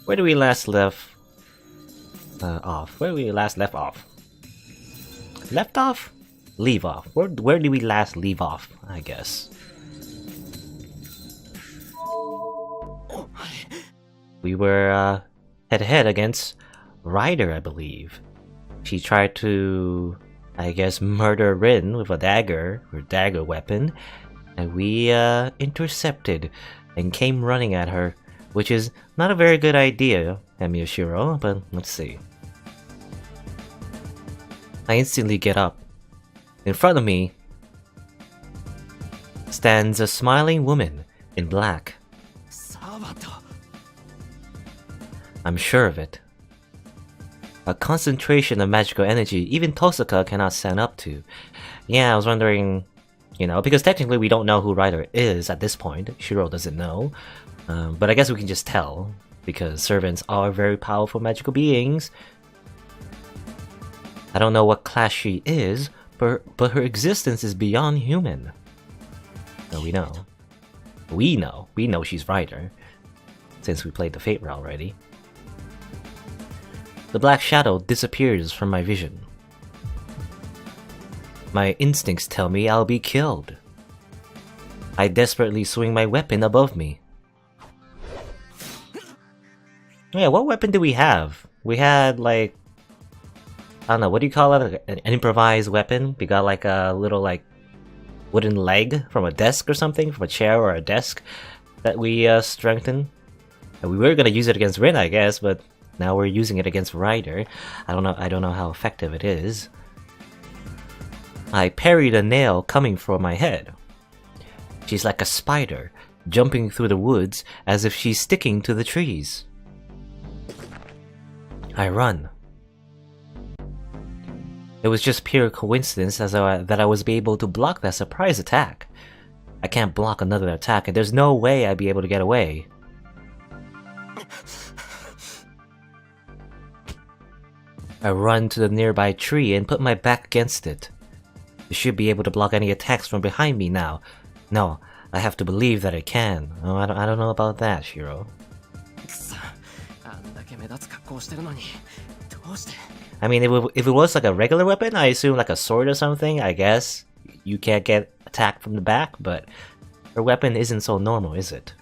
Where do we last left off? Where we last left off? Left off? Leave off. Where did we last leave off, I guess? We were head-to-head against Ryder, I believe. She tried to, I guess, murder Rin with a dagger, or dagger weapon, and we intercepted and came running at her, which is not a very good idea, Miyashiro, but let's see. I instantly get up. In front of me stands a smiling woman in black. I'm sure of it. A concentration of magical energy even Tosaka cannot stand up to. Yeah, I was wondering, you know, because technically we don't know who Ryder is at this point. Shiro doesn't know. But I guess we can just tell, because servants are very powerful magical beings. I don't know what class she is, but her existence is beyond human. No, we know. We know she's Ryder, since we played the Fate route already. The black shadow disappears from my vision. My instincts tell me I'll be killed. I desperately swing my weapon above me. Yeah, what weapon do we have? We had, like, I don't know, what do you call it? An improvised weapon? We got like a little, like, wooden leg from a desk or something? From a chair or a desk that we strengthened. And we were gonna use it against Rin, I guess, but now we're using it against Ryder. I don't know how effective it is. I parried a nail coming for my head. She's like a spider, jumping through the woods as if she's sticking to the trees. I run. It was just pure coincidence that I was able to block that surprise attack. I can't block another attack, and there's no way I'd be able to get away. I run to the nearby tree and put my back against it. I should be able to block any attacks from behind me now. No, I have to believe that I can. Oh, I don't know about that, Shiro. I mean, if it was like a regular weapon, I assume like a sword or something, I guess. You can't get attacked from the back, but her weapon isn't so normal, is it?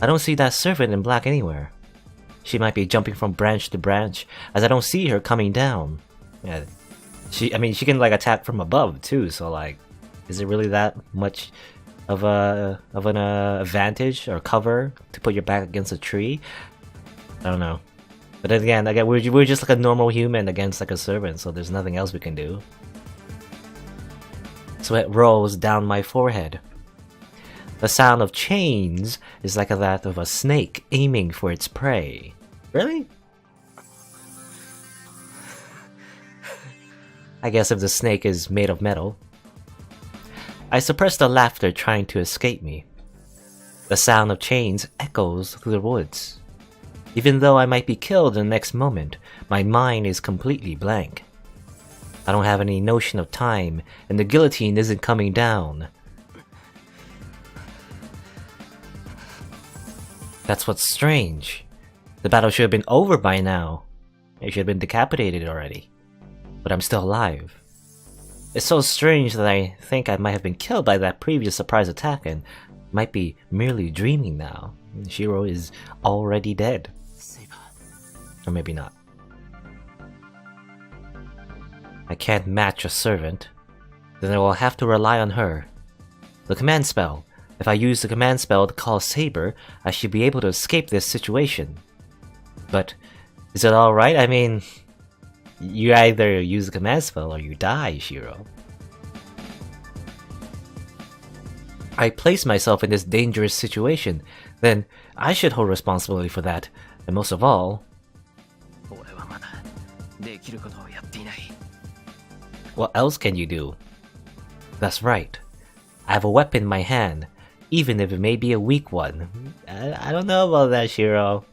I don't see that servant in black anywhere. She might be jumping from branch to branch, as I don't see her coming down. Yeah, she can like attack from above too. So like, is it really that much of an advantage or cover to put your back against a tree? I don't know. But then again, we're just like a normal human against like a servant, so there's nothing else we can do. Sweat rolls down my forehead. The sound of chains is like that of a snake aiming for its prey. Really? I guess if the snake is made of metal. I suppress the laughter trying to escape me. The sound of chains echoes through the woods. Even though I might be killed in the next moment, my mind is completely blank. I don't have any notion of time, and the guillotine isn't coming down. That's what's strange. The battle should have been over by now. I should have been decapitated already. But I'm still alive. It's so strange that I think I might have been killed by that previous surprise attack and might be merely dreaming now. Shiro is already dead. Or maybe not. I can't match a servant. Then I will have to rely on her. The command spell. If I use the command spell to call Saber, I should be able to escape this situation. But, is it alright? I mean, you either use the command spell or you die, Shiro. I place myself in this dangerous situation, then I should hold responsibility for that, and most of all... What else can you do? That's right. I have a weapon in my hand, even if it may be a weak one. I don't know about that, Shiro.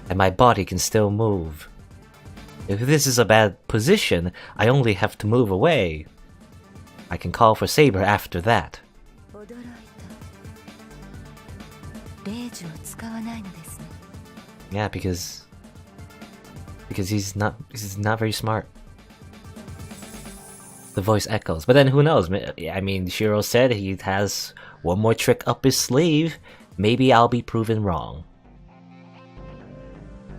And my body can still move. If this is a bad position, I only have to move away. I can call for Saber after that. Yeah, because he's not very smart. The voice echoes, but then who knows? I mean, Shiro said he has one more trick up his sleeve. Maybe I'll be proven wrong.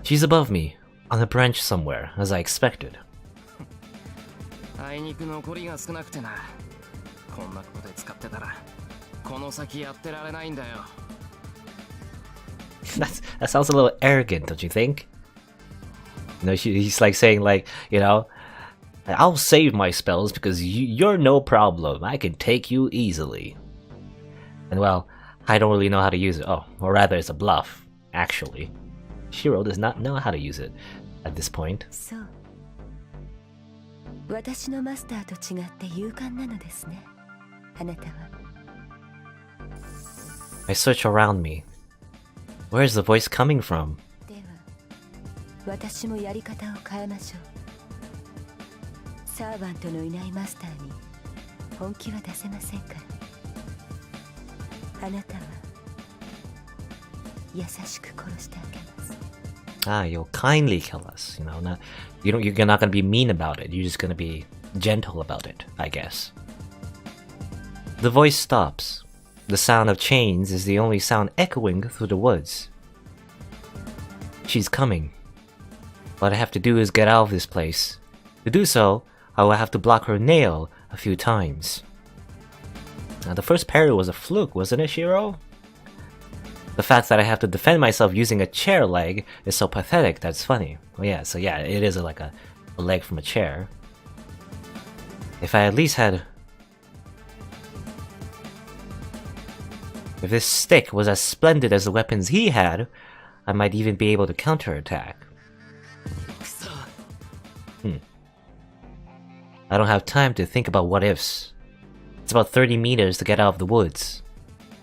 She's above me, on a branch somewhere, as I expected. That sounds a little arrogant, don't you think? You know, he's like saying, like, you know, I'll save my spells because you're no problem. I can take you easily. And well, I don't really know how to use it. Oh, or rather, it's a bluff, actually. Shiro does not know how to use it at this point. So, I search around me. Where is the voice coming from? Ah, you'll kindly kill us. You know, you're not gonna be mean about it. You're just gonna be gentle about it, I guess. The voice stops. The sound of chains is the only sound echoing through the woods. She's coming. What I have to do is get out of this place. To do so, I will have to block her nail a few times. Now, the first parry was a fluke, wasn't it, Shiro? The fact that I have to defend myself using a chair leg is so pathetic that's funny. Well, yeah, so yeah, it is like a leg from a chair. If I at least had... If this stick was as splendid as the weapons he had, I might even be able to counterattack. I don't have time to think about what ifs. It's about 30 meters to get out of the woods.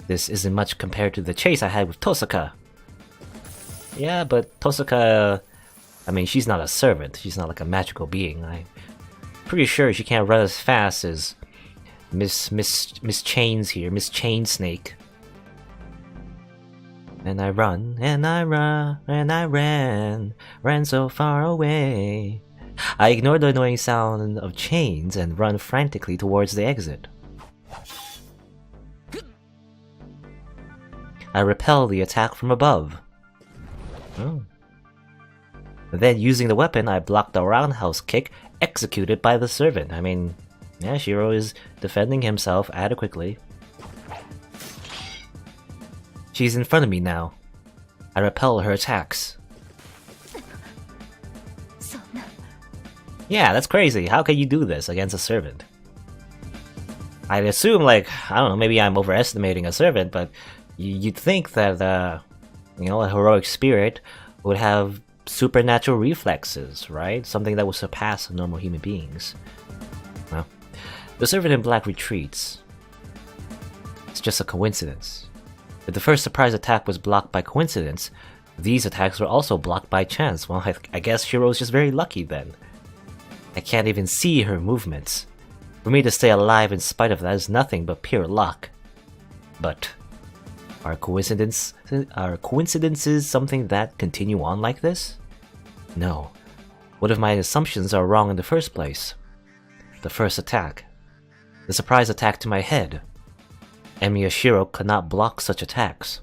This isn't much compared to the chase I had with Tosaka. Yeah, but Tosaka... I mean, she's not a servant. She's not like a magical being. I'm pretty sure she can't run as fast as Miss Chains here, Miss Chain Snake. And I run, and I run, and I ran so far away. I ignore the annoying sound of chains and run frantically towards the exit. I repel the attack from above. Oh. Then, using the weapon, I block the roundhouse kick executed by the servant. I mean, yeah, Shiro is defending himself adequately. She's in front of me now. I repel her attacks. Yeah, that's crazy. How can you do this against a servant? I'd assume, like, I don't know, maybe I'm overestimating a servant, but you'd think that, you know, a heroic spirit would have supernatural reflexes, right? Something that would surpass normal human beings. Well, the servant in black retreats. It's just a coincidence. If the first surprise attack was blocked by coincidence, these attacks were also blocked by chance. Well, I guess Shiro's just very lucky then. I can't even see her movements. For me to stay alive in spite of that is nothing but pure luck. But are coincidences something that continue on like this? No. What if my assumptions are wrong in the first place? The first attack. The surprise attack to my head. Emiya Shiro cannot block such attacks.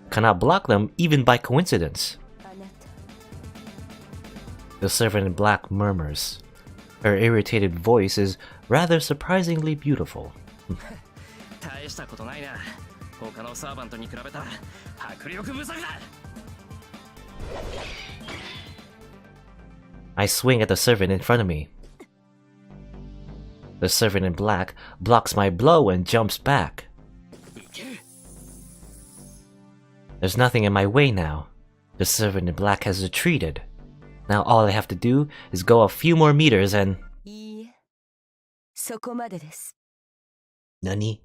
Cannot block them even by coincidence. The servant in black murmurs. Her irritated voice is rather surprisingly beautiful. I swing at the servant in front of me. The servant in black blocks my blow and jumps back. There's nothing in my way now. The servant in black has retreated. Now all I have to do is go a few more meters and... Nani?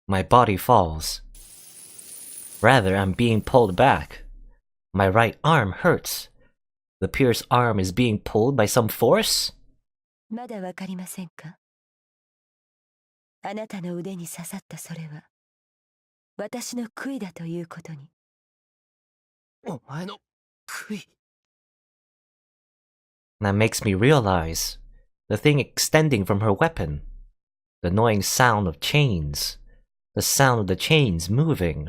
My body falls. Rather, I'm being pulled back. My right arm hurts. The pierced arm is being pulled by some force? まだわかりませんか？あなたの腕に刺さったそれは、私の杭だということに。お前の杭。That makes me realize the thing extending from her weapon. The annoying sound of chains. The sound of the chains moving.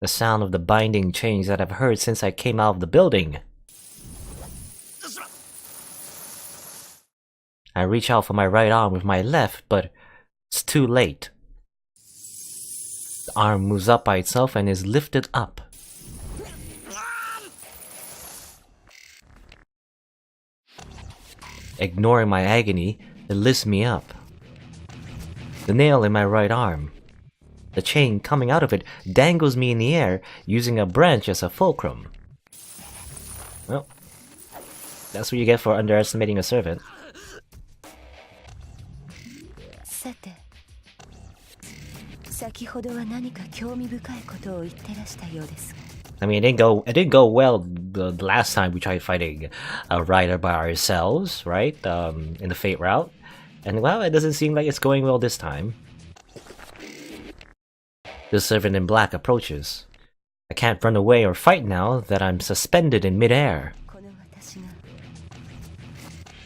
The sound of the binding chains that I've heard since I came out of the building. I reach out for my right arm with my left, but it's too late. The arm moves up by itself and is lifted up. Ignoring my agony, it lifts me up. The nail in my right arm. The chain coming out of it dangles me in the air, using a branch as a fulcrum. Well, that's what you get for underestimating a servant. さて、先ほどは何か興味深いことを言ってらしたようですが。I mean, it didn't go well the last time we tried fighting a rider by ourselves, right? In the Fate route. And well, it doesn't seem like it's going well this time. The servant in black approaches. I can't run away or fight now that I'm suspended in midair. この私が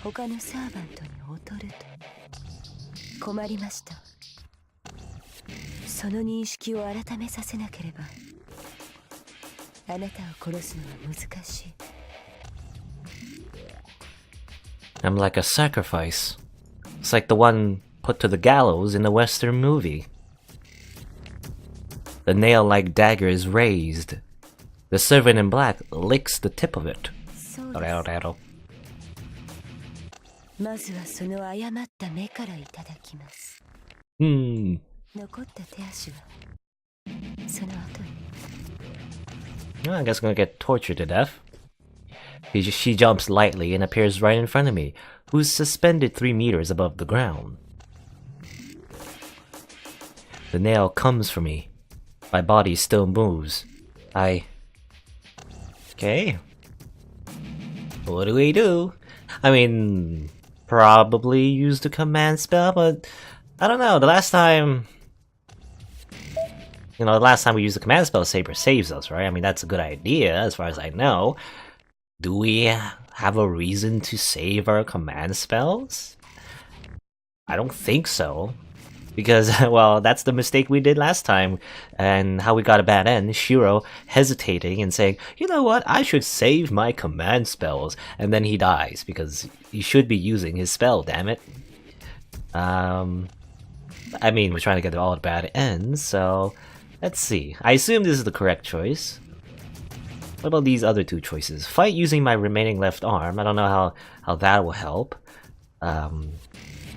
他のサーバントに劣ると困りました。その認識を改めさせなければ。あなたを殺すのは難しい。I'm like a sacrifice. It's like the one put to the gallows in a Western movie. The nail-like dagger is raised. The servant in black licks the tip of it. そうです。まずはその誤った目からいただきます。残った手足はその後に。Well, I guess I'm gonna get tortured to death. She jumps lightly and appears right in front of me, who's suspended 3 meters above the ground. The nail comes for me. My body still moves. Okay. What do we do? I mean, probably use the command spell, but I don't know. The last time we used the command spell, Saber saves us, right? I mean, that's a good idea, as far as I know. Do we have a reason to save our command spells? I don't think so. Because, well, that's the mistake we did last time, and how we got a bad end. Shiro hesitating and saying, you know what, I should save my command spells, and then he dies, because he should be using his spell, damn it. I mean, we're trying to get all the bad ends, so let's see. I assume this is the correct choice. What about these other two choices? Fight using my remaining left arm. I don't know how that will help.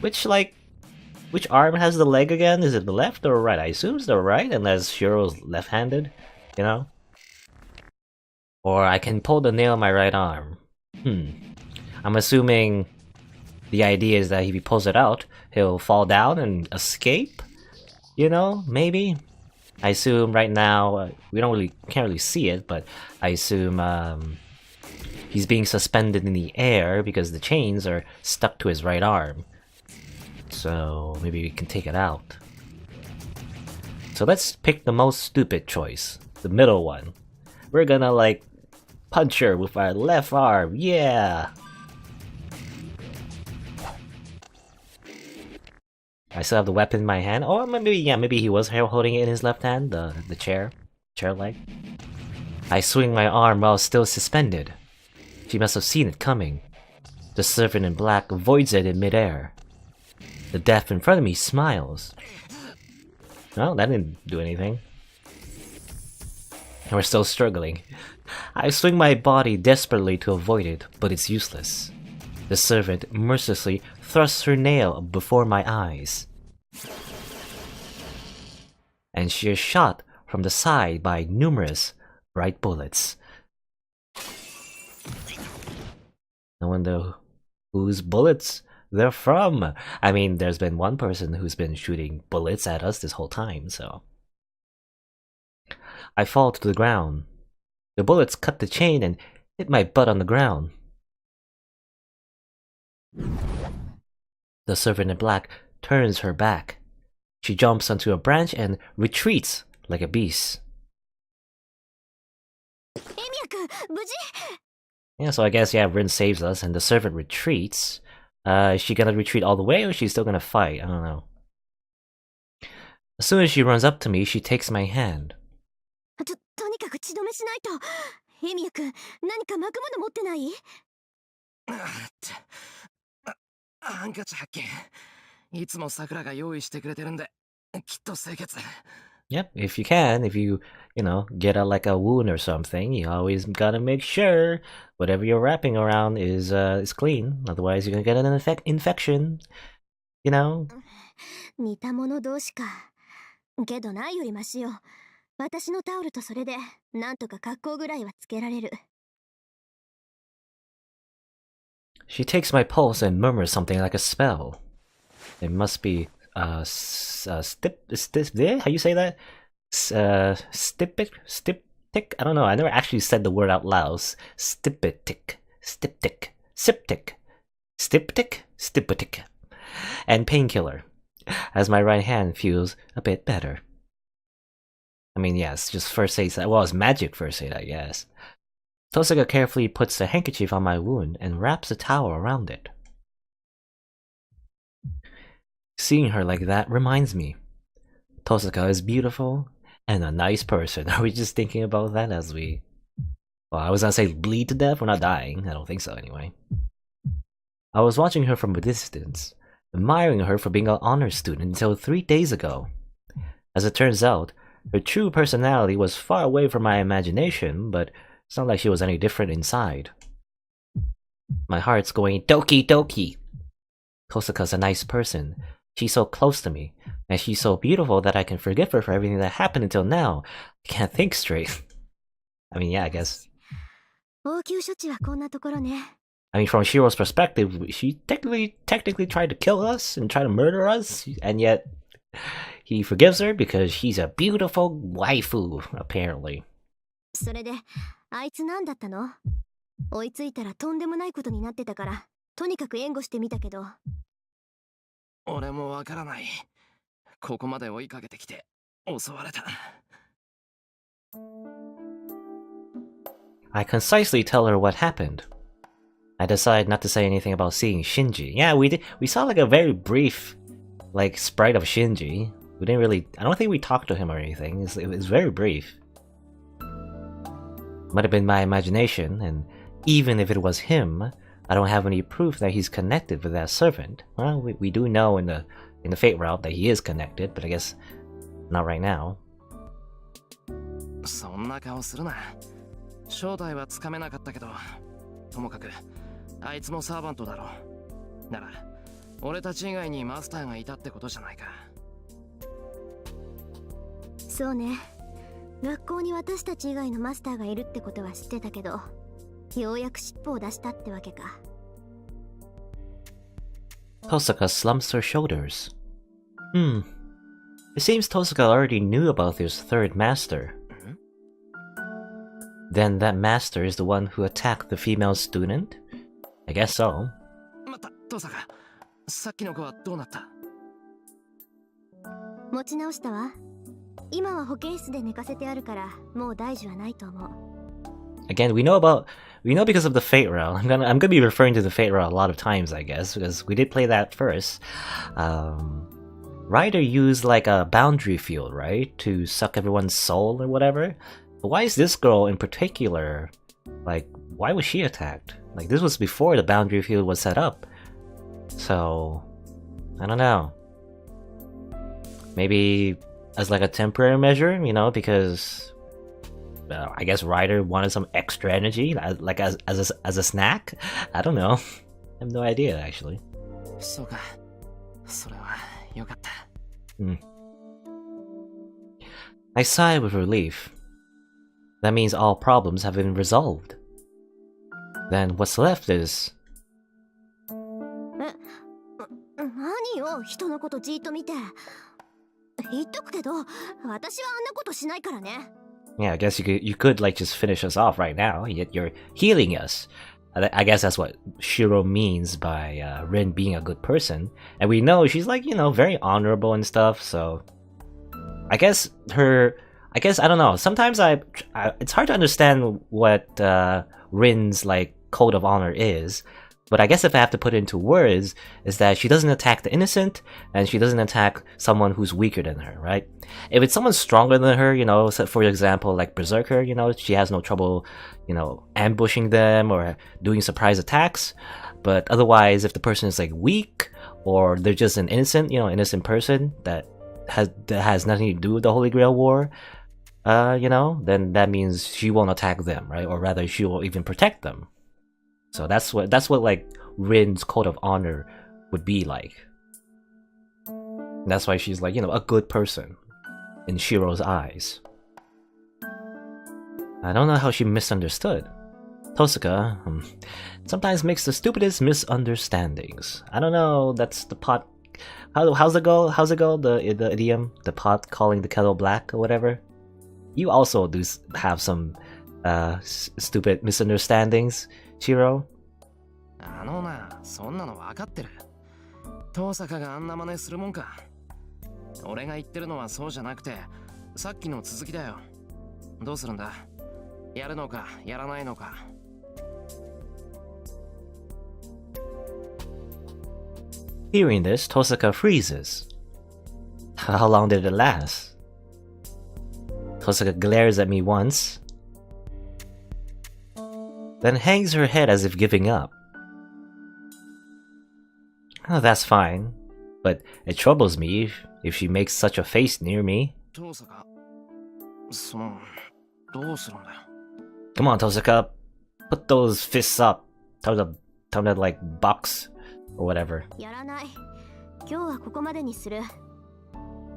Which arm has the leg again? Is it the left or right? I assume it's the right, unless Shiro's left-handed, you know? Or I can pull the nail in my right arm. I'm assuming the idea is that if he pulls it out, he'll fall down and escape? You know, maybe? I assume right now, we can't really see it, but I assume he's being suspended in the air because the chains are stuck to his right arm. So maybe we can take it out. So let's pick the most stupid choice, the middle one. We're gonna like punch her with our left arm, yeah! I still have the weapon in my hand. Or maybe he was holding it in his left hand, the chair leg. I swing my arm while still suspended. She must have seen it coming. The servant in black avoids it in midair. The death in front of me smiles. Well, that didn't do anything. And we're still struggling. I swing my body desperately to avoid it, but it's useless. The servant mercilessly thrusts her nail before my eyes. And she is shot from the side by numerous bright bullets. I wonder whose bullets they're from. I mean, there's been one person who's been shooting bullets at us this whole time, so. I fall to the ground. The bullets cut the chain and hit my butt on the ground. The servant in black turns her back. She jumps onto a branch and retreats like a beast. Yeah, so I guess, yeah, Rin saves us and the servant retreats. Is she gonna retreat all the way or is she still gonna fight? I don't know. As soon as she runs up to me, she takes my hand. とにかく血止めしないと。エミヤ君、何か巻くもの持ってない？ハンカチ発見。いつも桜が用意してくれてるんで、きっと清潔。Yep, if you can, if you know, get like a wound or something, you always gotta make sure whatever you're wrapping around is clean. Otherwise, you're gonna get an infection. You know. 似た者同士か。けどないよりマシよ。私のタオルとそれでなんとか格好ぐらいはつけられる。She takes my pulse and murmurs something like a spell. It must be how you say that? Stiptic? I don't know. I never actually said the word out loud. Stiptic. And painkiller, as my right hand feels a bit better. I mean, yes, just first aid. Well, it's magic first aid, I guess. Tosaka carefully puts a handkerchief on my wound and wraps a towel around it. Seeing her like that reminds me. Tosaka is beautiful and a nice person. Are we just thinking about that as we... Well, I was gonna say bleed to death? We're not dying. I don't think so anyway. I was watching her from a distance, admiring her for being an honor student until 3 days ago. As it turns out, her true personality was far away from my imagination, but it's not like she was any different inside. My heart's going doki doki. Tosaka's a nice person. She's so close to me, and she's so beautiful that I can forgive her for everything that happened until now. I can't think straight. I mean, yeah, I guess. I mean, from Shiro's perspective, she technically tried to kill us and try to murder us, and yet he forgives her because she's a beautiful waifu, apparently. それで、あいつ何だったの？追いついたらとんでもないことになってたから、とにかく援護してみたけど。俺もわからない。ここまで追いかけてきて襲われた。I concisely tell her what happened. I decide not to say anything about seeing Shinji. Yeah, we saw like a very brief like sprite of Shinji. We didn't really... I don't think we talked to him or anything. It was very brief. Might have been my imagination, and even if it was him, I don't have any proof that he's connected with that servant. Well, we do know in the Fate route that he is connected, but I guess not right now. そんな顔するな。正体はつかめなかったけど、ともかくあいつもサーバントだろう。なら、俺たち以外にマスターがいたってことじゃないか。そうね。学校に私たち以外のマスターがいるってことは知ってたけど、ようやく尻尾を出したってわけか。Tosaka slumps her shoulders. It seems Tosaka already knew about this third master. Then that master is the one who attacked the female student? I guess so. 待った、Tosaka。さっきの子はどうなった？持ち直したわ。今は保健室で寝かせてあるから、もう大事はないと思う。Again, we know because of the Fate route. I'm gonna be referring to the Fate route a lot of times, I guess, because we did play that first. Ryder used like a boundary field, right, to suck everyone's soul or whatever. But why is this girl in particular? Like, why was she attacked? Like, this was before the boundary field was set up. So, I don't know. Maybe as like a temporary measure, you know, because I guess Ryder wanted some extra energy, like as a snack. I don't know. I have no idea actually. そうか。それはよかった。I sigh with relief. That means all problems have been resolved. Then what's left is... 何よ、人のことじっと見て。言っとくけど、私はあんなことしないからね。Yeah, I guess you could like just finish us off right now. Yet you're healing us. I guess that's what Shiro means by Rin being a good person, and we know she's like very honorable and stuff. So I guess I don't know. Sometimes it's hard to understand what Rin's like code of honor is. But I guess if I have to put it into words, is that she doesn't attack the innocent, and she doesn't attack someone who's weaker than her, right? If it's someone stronger than her, so for example, like Berserker, she has no trouble, ambushing them or doing surprise attacks. But otherwise, if the person is like weak, or they're just an innocent person that has nothing to do with the Holy Grail War, then that means she won't attack them, right? Or rather, she will even protect them. So that's what like Rin's code of honor would be like. And that's why she's like, a good person in Shiro's eyes. I don't know how she misunderstood. Tosaka sometimes makes the stupidest misunderstandings. I don't know, that's the pot. How's it go? The idiom, the pot calling the kettle black or whatever. You also do have some stupid misunderstandings, Shiro. そんなの分かってる。遠坂があんな真似するもんか。俺が言ってるのはそうじゃなくて、さっきの続きだよ。どうするんだ？やるのか、やらないのか。Hearing this, Tosaka freezes. How long did it last? Tosaka glares at me once, then hangs her head as if giving up. Oh, that's fine, but it troubles me if she makes such a face near me. Come on, Tosaka, put those fists up. Time to like box or whatever. やらない。今日はここまでにする。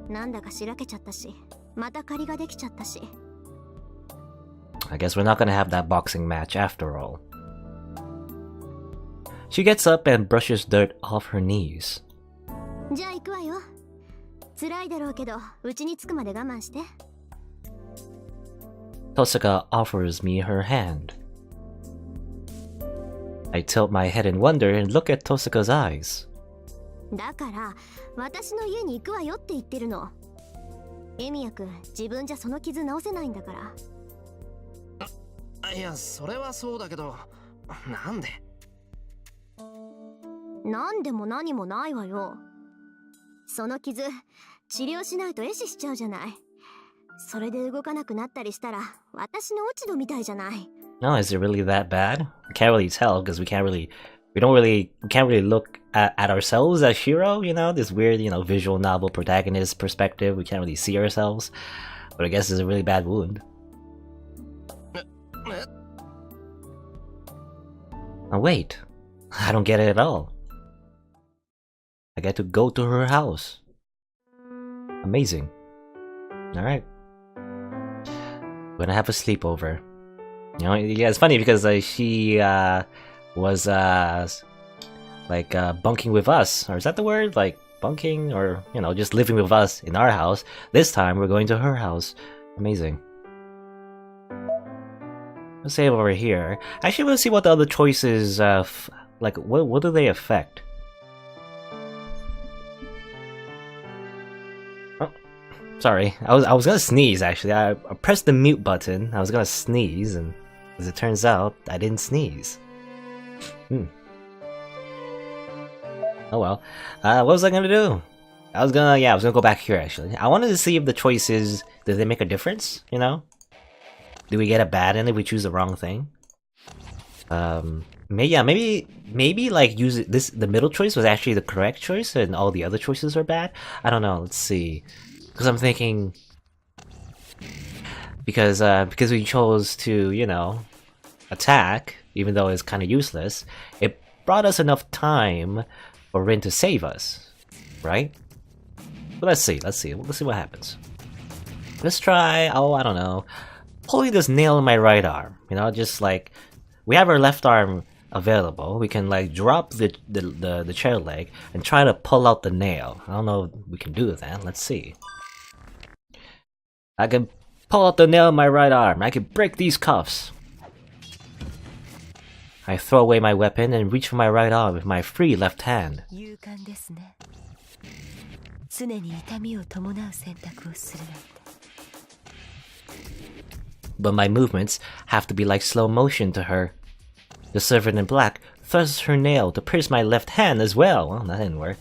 なんだかしらけちゃったし、また借りができちゃったし。I guess we're not gonna have that boxing match after all. She gets up and brushes dirt off her knees. じゃあ行くわよ。辛いだろうけど、うちに着くまで我慢して。Tosaka offers me her hand. I tilt my head in wonder and look at Tosaka's eyes. だから、私の家に行くわよって言ってるの。エミヤ君、自分じゃその傷治せないんだから。いや、それはそうだけど、なんで？なんでも何もないわよ。その傷、治療しないと壊死しちゃうじゃない。それで動かなくなったりしたら、私の落ち度みたいじゃない。No, is it really that bad? We can't really tell because we can't really look at ourselves as Shiro, this weird, visual novel protagonist perspective. We can't really see ourselves. But I guess it's a really bad wound. Oh, wait. I don't get it at all. I get to go to her house. Amazing. Alright. We're gonna have a sleepover. Yeah, it's funny because she was bunking with us. Or is that the word? Like bunking? Or, just living with us in our house. This time we're going to her house. Amazing. Let's save over here. Actually, let's see what the other choices, what do they affect? Oh, sorry. I was gonna sneeze, actually. I pressed the mute button. I was gonna sneeze, and as it turns out, I didn't sneeze. Oh well. What was I gonna do? I was gonna go back here, actually. I wanted to see if the choices, did they make a difference, Do we get a bad end if we choose the wrong thing? Maybe like the middle choice was actually the correct choice and all the other choices are bad? I don't know, let's see. Because I'm thinking, because we chose to, attack, even though it's kind of useless, it brought us enough time for Rin to save us, right? But let's see what happens. Let's try, I don't know, pulling this nail in my right arm, just like, we have our left arm available, we can like drop the chair leg and try to pull out the nail. I don't know if we can do that, let's see. I can Pull out the nail in my right arm. I can break these cuffs. I throw away my weapon and reach for my right arm with my free left hand. 勇敢ですね。常に痛みを伴う選択をするなんて。But my movements have to be like slow motion to her. The servant in black thrusts her nail to pierce my left hand as well. Well, that didn't work.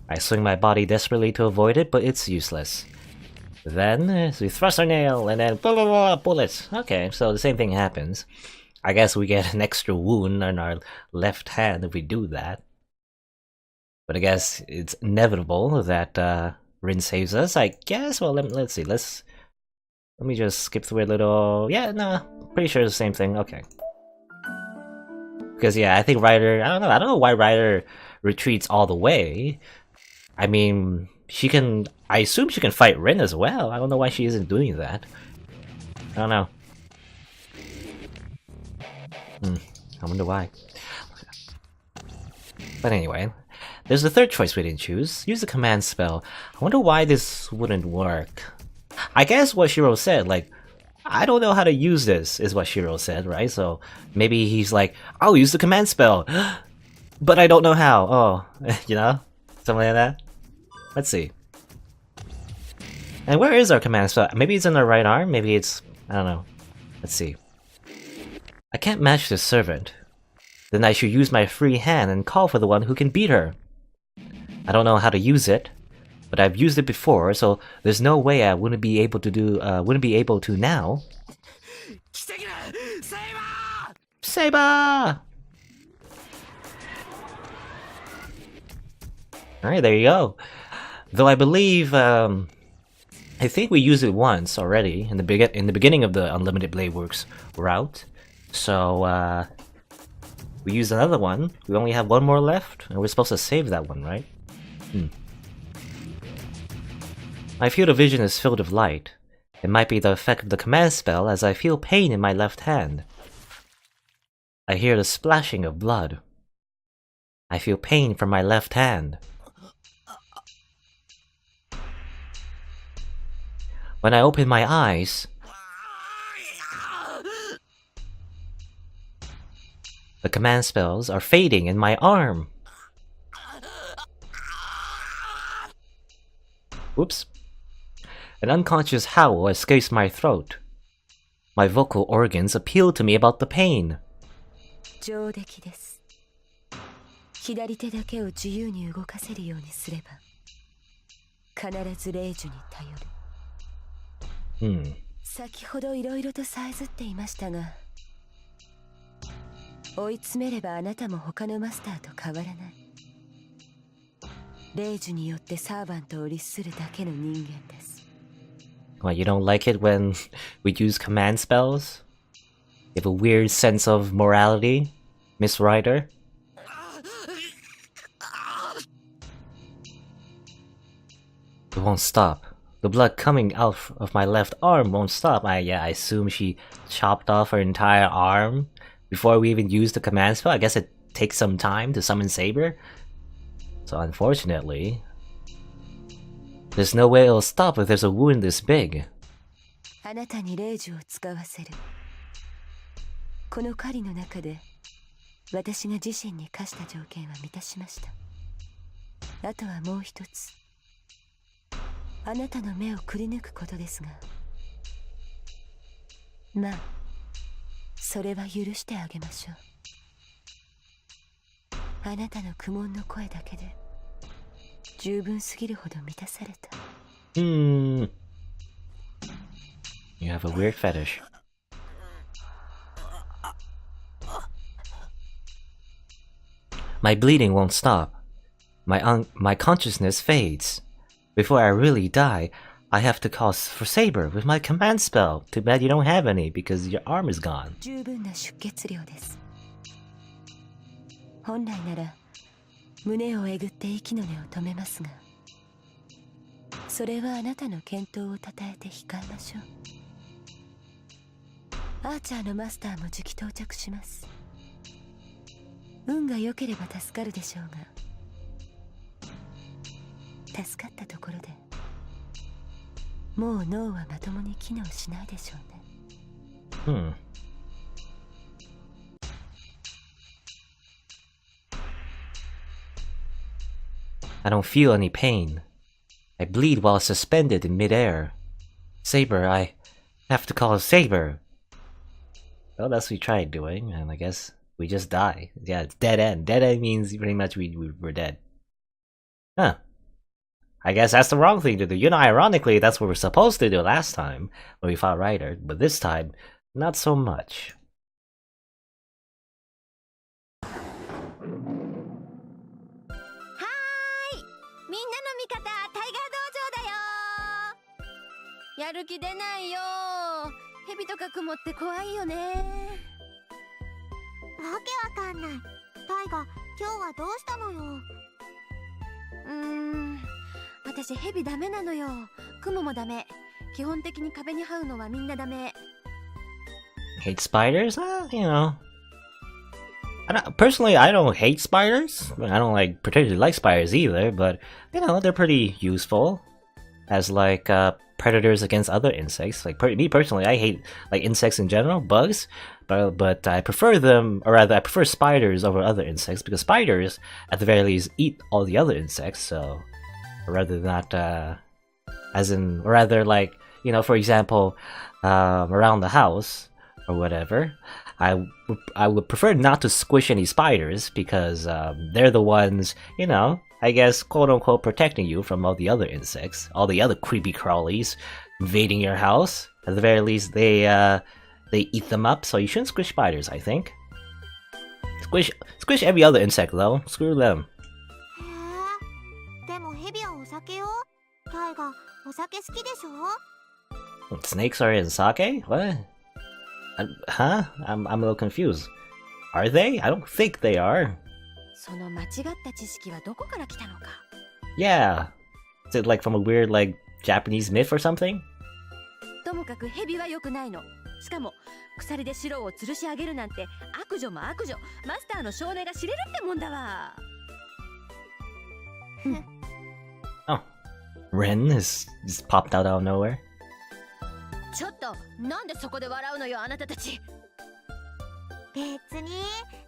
I swing my body desperately to avoid it, but it's useless. Then, we thrust our nail, and then blah blah blah, bullets. Okay, so the same thing happens. I guess we get an extra wound on our left hand if we do that. But I guess it's inevitable that Rin saves us, I guess. Well, let's see. Let me just skip through a little. Yeah, no, pretty sure it's the same thing. Okay. Because yeah, I think Ryder. I don't know why Ryder retreats all the way. I mean, she can. I assume she can fight Rin as well. I don't know why she isn't doing that. I don't know. I wonder why. But anyway. There's the third choice we didn't choose. Use the command spell. I wonder why this wouldn't work. I guess what Shiro said, like, I don't know how to use this, is what Shiro said, right? So maybe he's like, I'll use the command spell, but I don't know how. Oh, you know? Something like that. Let's see. And where is our command spell? Maybe it's in our right arm? Maybe it's... I don't know. Let's see. I can't match this servant. Then I should use my free hand and call for the one who can beat her. I don't know how to use it, but I've used it before, so there's no way I wouldn't be able to now. Saber! Alright, there you go. Though I believe, I think we used it once already in the beginning of the Unlimited Blade Works route. So, we used another one. We only have one more left, and we're supposed to save that one, right? My field of vision is filled with light. It might be the effect of the command spell as I feel pain in my left hand. I hear the splashing of blood. I feel pain from my left hand. When I open my eyes, the command spells are fading in my arm. Oops. An unconscious howl escapes my throat. My vocal organs appeal to me about the pain. 上出来です。左手だけを自由に動かせるようにすれば、必ず霊樹に頼る。先ほどいろいろとさえずっていましたが、追い詰めればあなたも他のマスターと変わらない。霊樹によってサーバントを律するだけの人間です。What, you don't like it when we use command spells? You have a weird sense of morality, Miss Ryder? It won't stop. The blood coming out of my left arm won't stop. I assume she chopped off her entire arm before we even used the command spell. I guess it takes some time to summon Saber. So unfortunately, there's no way it'll stop if there's a wound this big. あなたに霊樹を使わせる。この狩りの中で私が自身に課した条件は満たしました。あとはもう一つ。あなたの目をくり抜くことですが、まあ、それは許してあげましょう。あなたの苦悶の声だけで十分すぎるほど満たされた。You have a weird fetish. My bleeding won't stop. My consciousness fades. Before I really die, I have to call for Saber with my command spell. Too bad you don't have any because your arm is gone. 十分な出血量です。本来なら胸をえぐって息の根を止めますが、それはあなたの健闘をたたえて控えましょう。アーチャーのマスターもじき到着します。運が良ければ助かるでしょうが、助かったところでもう脳はまともに機能しないでしょうね。I don't feel any pain. I bleed while suspended in midair. Saber, I have to call Saber. Well, that's what we tried doing, and I guess we just die. Yeah, it's dead end. Dead end means pretty much we're dead. Huh. I guess that's the wrong thing to do. You know, ironically, that's what we're supposed to do last time when we fought Ryder, but this time, not so much. みんなの味方タイガー道場だよ。やる気出ないよ。蛇とか雲って怖いよね。わけわかんない。タイガ、今日はどうしたのよ。私蛇ダメなのよ。雲もダメ。基本的に壁に這うのはみんなダメ。Hate spiders? You know. Personally, I don't hate spiders. I don't particularly like spiders either, but you know, they're pretty useful as predators against other insects. Me personally, I hate insects in general, bugs, but I prefer them, or rather, I prefer spiders over other insects because spiders, at the very least, eat all the other insects. So, rather not, you know, for example, around the house or whatever. I would prefer not to squish any spiders because they're the ones, you know, I guess, quote-unquote, protecting you from all the other insects, all the other creepy crawlies invading your house. At the very least, they eat them up, so you shouldn't squish spiders, I think. Squish every other insect, though. Screw them. でも蛇はお酒よ。タイガ、お酒好きでしょ? Snakes are in sake? What? Huh? I'm a little confused. Are they? I don't think they are. その間違った知識はどこから来たのか? Yeah. Is it from a weird Japanese myth or something? ともかく蛇は良くないの。しかも鎖で白を吊るし上げるなんて悪女も悪女。マスターの少年が知れるってもんだわ。Oh. Ren is just popped out of nowhere. ちょっとなんでそこで笑うのよあなたたち。別に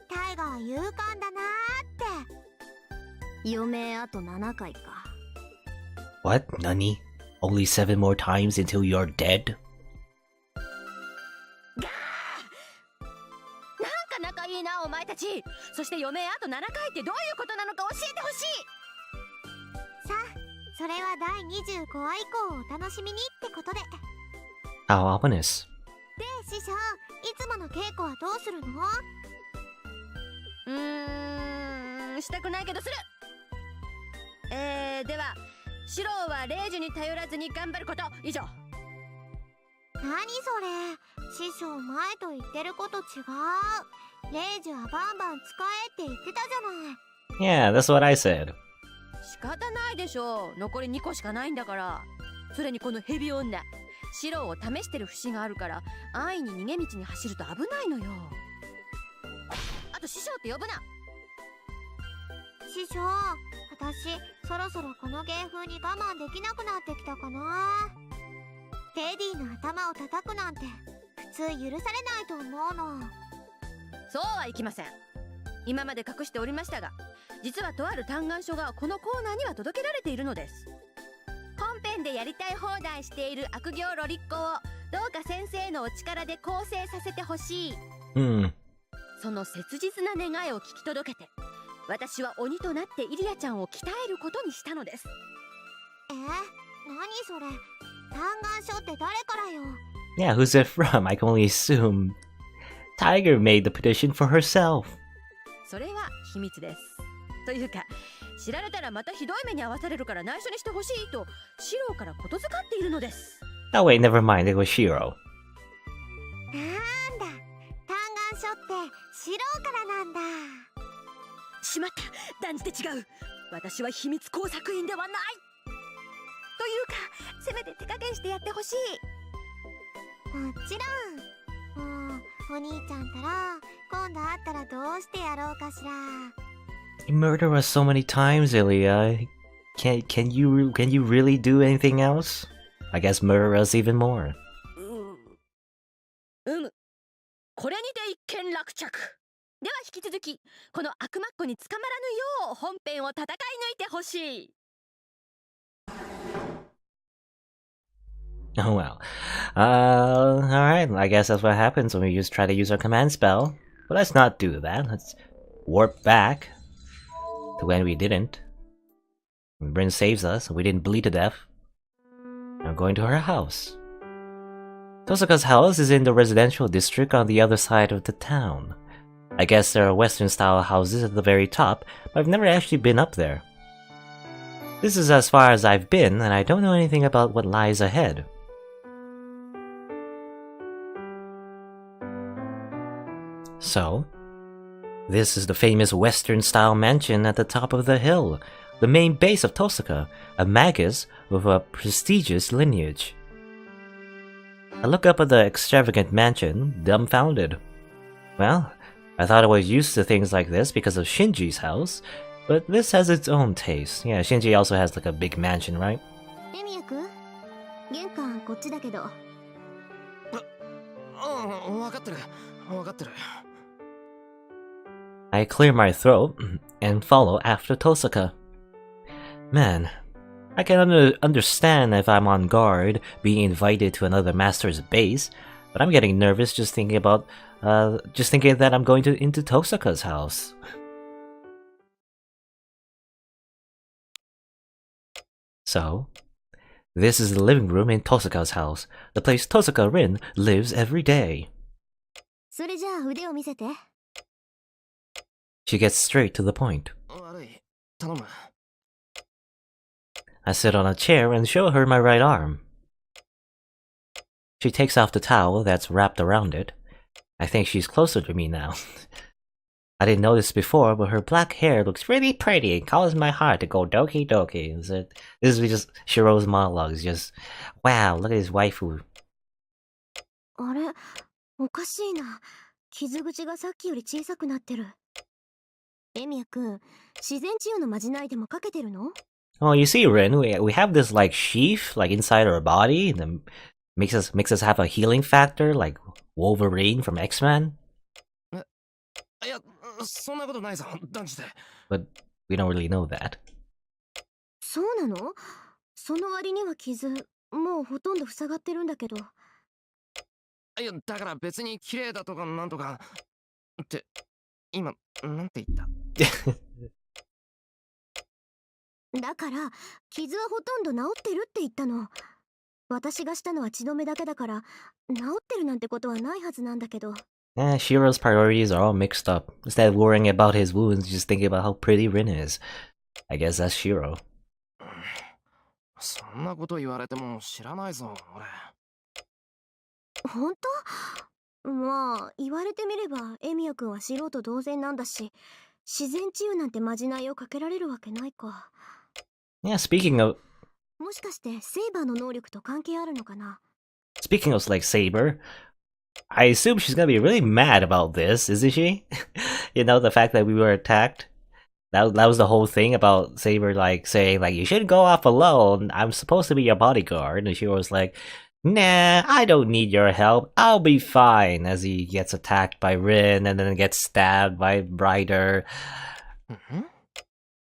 タイガは勇敢だなーって。余命あと7回か。What? Nani? Only 7 more times until you're dead? ガー！なんか仲いいなお前たち。そして余命あと7回ってどういうことなのか教えてほしい。さあ、それは第25話以降をお楽しみにってことで。How ominous. で、師匠、いつもの稽古はどうするの？したくないけどする。では、シローは霊樹に頼らずに頑張ること以上。何それ？師匠前と言ってること違う。霊樹はバンバン使えって言ってたじゃない。Yeah, that's what I said. 仕方ないでしょう。残り2個しかないんだから。それにこのヘビ女。シローを試してる節があるから安易に逃げ道に走ると危ないのよ。あと師匠って呼ぶな。師匠、私そろそろこの芸風に我慢できなくなってきたかな。テディの頭を叩くなんて普通許されないと思うの。そうはいきません。今まで隠しておりましたが、実はとある嘆願書がこのコーナーには届けられているのです。本編でやりたい放題している悪行ロリッコをどうか先生のお力で構成させてほしい。その切実な願いを聞き届けて、私は鬼となってイリアちゃんを鍛えることにしたのです。何それ？嘆願書って誰からよ？ Yeah, who's it from? I can only assume Tiger made the petition for herself. それは秘密です。というか、知られたらまたひどい目に遭わされるから内緒にしてほしいとシローからことづかっているのです。Oh wait, never mind, it was Shiro. なんだ、嘆願書ってシローからなんだ。しまった、断じて違う。私は秘密工作員ではない。というか、せめて手加減してやってほしい。もちろん。もうお兄ちゃんたら今度会ったらどうしてやろうかしら。You murdered us so many times, Ilya. Can you really do anything else? I guess murder us even more. これにて一件落着。では引き続きこの悪魔っ子に捕まらぬよう本編を戦い抜いてほしい。Oh well. Alright, I guess that's what happens when we try to use our command spell. But let's not do that. Let's warp back to when we didn't. When Bryn saves us, we didn't bleed to death. I'm going to her house. Tosaka's house is in the residential district on the other side of the town. I guess there are Western-style houses at the very top, but I've never actually been up there. This is as far as I've been, and I don't know anything about what lies ahead. So, this is the famous Western-style mansion at the top of the hill, the main base of Tosaka, a magus with a prestigious lineage. I look up at the extravagant mansion, dumbfounded. Well, I thought I was used to things like this because of Shinji's house, but this has its own taste. Yeah, Shinji also has like a big mansion, right? エミヤ君、玄関こっちだけど。分かってる分かってる。 I clear my throat and follow after Tosaka. Man, I can understand if I'm on guard, being invited to another master's base, but I'm getting nervous just thinking that I'm going into Tosaka's house. So, this is the living room in Tosaka's house, the place Tosaka Rin lives every day. それじゃあ腕を見せて。 She gets straight to the point. 悪い頼む。 I sit on a chair and show her my right arm. She takes off the towel that's wrapped around it. I think she's closer to me now. I didn't notice before, but her black hair looks really pretty and causes my heart to go doki doki. This is just Shiro's monologues. Just, wow, look at his waifu. あれ、おかしいな。傷口がさっきより小さくなってる。エミヤ君、自然治癒のまじないでもかけてるの？ Oh, you see, Rin, we have this like sheath like inside our body that makes us have a healing factor like Wolverine from X-Men. いや、そんなことないぞ、断じて。 But we don't really know that. そうなの？その割には傷、もうほとんど塞がってるんだけど。いや、だから別に綺麗だとかなんとか。って、今、なんて言った？だから傷はほとんど治ってるって言ったの。私がしたのは血止めだけだから治ってるなんてことはないはずなんだけど。Shiro's priorities are all mixed up. Instead of worrying about his wounds, just thinking about how pretty Rin is. I guess that's Shiro. そんなこと言われても知らないぞ、俺。本当？まあ言われてみればエミヤ君は素人同然なんだし、自然治癒なんてまじないをかけられるわけないか。 Yeah, speaking of もしかしてセイバーの能力と関係あるのかな？ like Saber, I assume she's gonna be really mad about this, isn't she? You know, the fact that we were attacked. That was the whole thing about Saber like saying like you shouldn't go off alone. I'm supposed to be your bodyguard, and she was like, "Nah, I don't need your help. I'll be fine." As he gets attacked by Rin and then gets stabbed by Brider.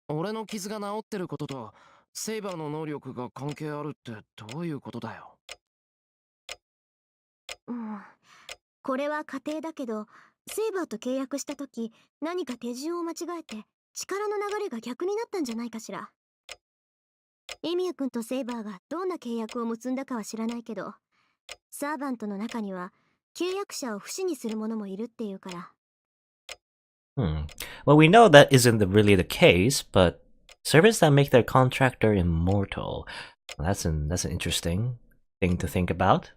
俺の傷が治ってることとセイバーの能力が関係あるってどういうことだよ。これは仮定だけど、セイバーと契約した時何か手順を間違えて力の流れが逆になったんじゃないかしら。エミヤ君とセイバーがどんな契約を結んだかは知らないけど、サーバントの中には契約者を不死にする者もいるっていうから。Well, we know that isn't really the case, but servants that make their contractor immortal. Well, that's an interesting thing to think about.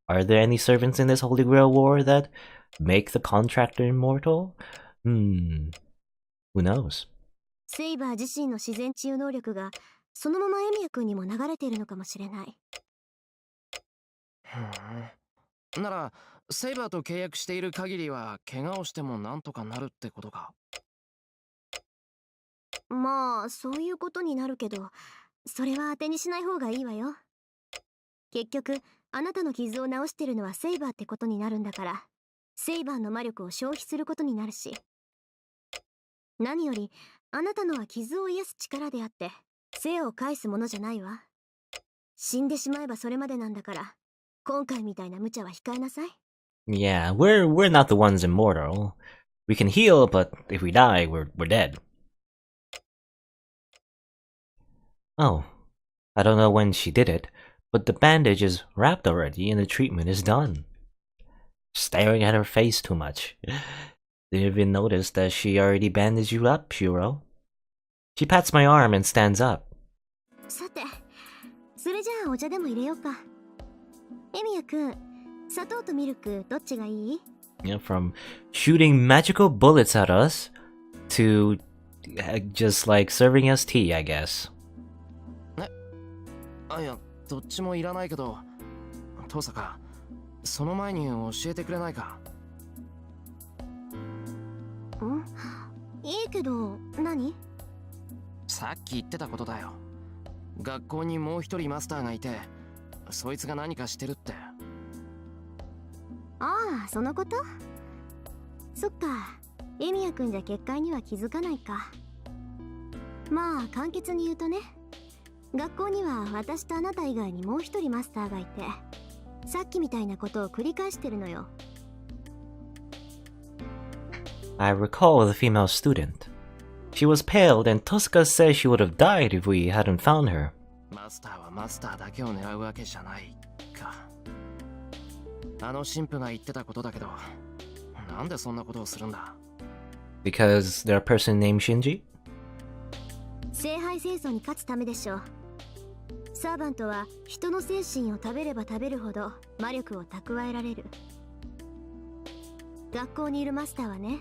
Are there any servants in this Holy Grail War that make the contractor immortal? Who knows? セイバー自身の自然治癒能力がそのままエミヤ君にも流れているのかもしれない。ならセイバーと契約している限りは怪我をしてもなんとかなるってことか。まあそういうことになるけど、それは当てにしない方がいいわよ。結局あなたの傷を治してるのはセイバーってことになるんだから、セイバーの魔力を消費することになるし、何よりあなたのは傷を癒す力であって生を返すものじゃないわ。死んでしまえばそれまでなんだから、今回みたいな無茶は控えなさい。 Yeah, we're not the ones immortal. We can heal, but if we die, we're dead. Oh, I don't know when she did it, but the bandage is wrapped already and the treatment is done. Staring at her face too much. Didn't even notice that she already bandaged you up, Shiro. She pats my arm and stands up. さて、それじゃあお茶でも入れようか。エミヤくん、砂糖とミルクどっちがいい？ You know, from shooting magical bullets at us to just like serving us tea, I guess. いや、どっちもいらないけど、遠坂、その前に教えてくれないか？いいけど、何？さっき言ってたことだよ。学校にもう一人マスターがいて、そいつが何かしてるって。ああ、そのこと？そっか、エミヤくんじゃ結界には気づかないか。まあ簡潔に言うとね、学校には私とあなた以外にもう一人マスターがいて、さっきみたいなことを繰り返してるのよ。I recall the female student. She was pale and Tosca said she would have died if we hadn't found her. マスターはマスターだけを狙うわけじゃないか。あの神父が言ってたことだけど、なんでそんなことをするんだ？ Because they're a person named Shinji? 聖杯戦争に勝つためでしょう。サーバントは人の精神を食べれば食べるほど魔力を蓄えられる。学校にいるマスターはね、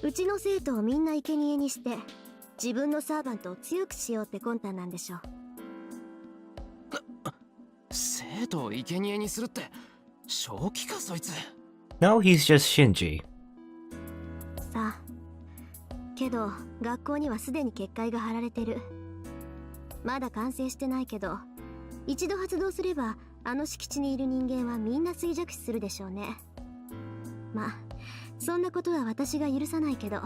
うちの生徒をみんな生贄にして自分のサーバントを強くしようって魂胆なんでしょう。生徒を生贄にするって正気かそいつ。 No, he's just Shinji. さあ、けど学校にはすでに結界が張られてる。まだ完成してないけど、一度発動すればあの敷地にいる人間はみんな衰弱死するでしょうね。まあそんなことは私が許さないけど。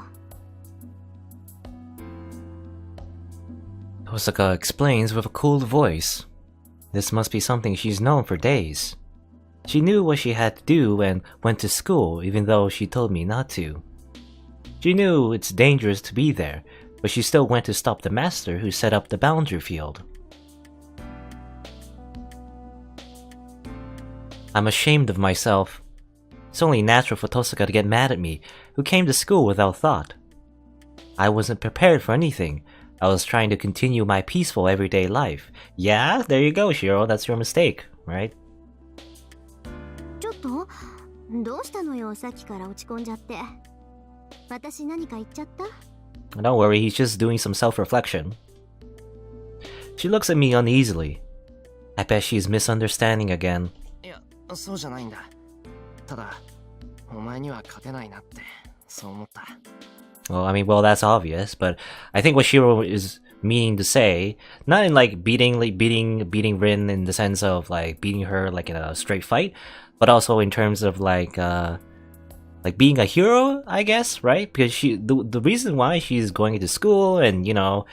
Osaka explains with a cool voice. This must be something she's known for days. She knew what she had to do and went to school even though she told me not to. She knew it's dangerous to be there, but she still went to stop the master who set up the boundary field. I'm ashamed of myself. It's only natural for Tosaka to get mad at me, who came to school without thought. I wasn't prepared for anything. I was trying to continue my peaceful everyday life. Yeah, there you go, Shiro. That's your mistake, right? ちょっとどうしたのよ、さっきから落ち込んじゃって。私何か言っちゃった？ Don't worry, he's just doing some self-reflection. She looks at me uneasily. I bet she's misunderstanding again. いや、そうじゃないんだ。ただ、お前には勝てないなって、そう思った。Well, I mean, well, that's obvious, but I think what Shiro is meaning to say, not in like beating Rin in the sense of like beating her like in a straight fight, but also in terms of like being a hero, I guess, right? Because the reason why she's going into school and, you know,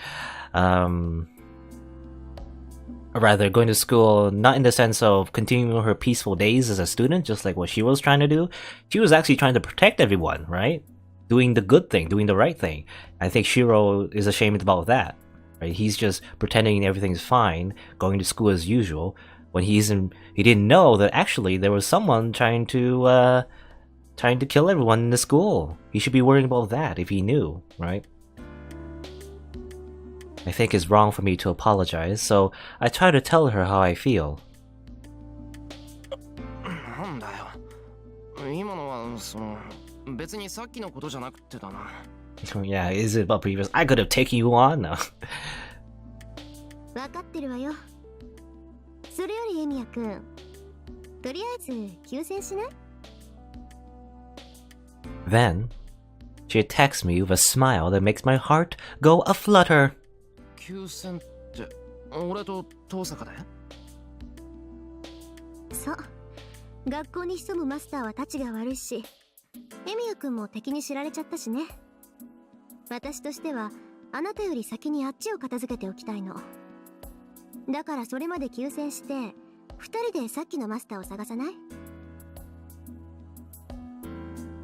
rather going to school not in the sense of continuing her peaceful days as a student, just like what she was trying to do. She was actually trying to protect everyone, right? Doing the good thing, doing the right thing. I think Shiro is ashamed about that, right? He's just pretending everything's fine, going to school as usual, when he didn't know that actually there was someone trying to kill everyone in the school. He should be worrying about that if he knew, right? I think it's wrong for me to apologize, so I try to tell her how I feel. なんだよ。今のはその別にさっきのことじゃなくてだな。Yeah, is it about previous? I could have taken you on now. 分かってるわよ。それよりエミヤくん、とりあえず休戦しない？ Then, she attacks me with a smile that makes my heart go a-flutter. 休戦って俺と遠坂で？そう。学校に潜むマスターはたちが悪いし、エミヤ君も敵に知られちゃったしね。私としてはあなたより先にあっちを片付けておきたいの。だからそれまで休戦して2人でさっきのマスターを探さない？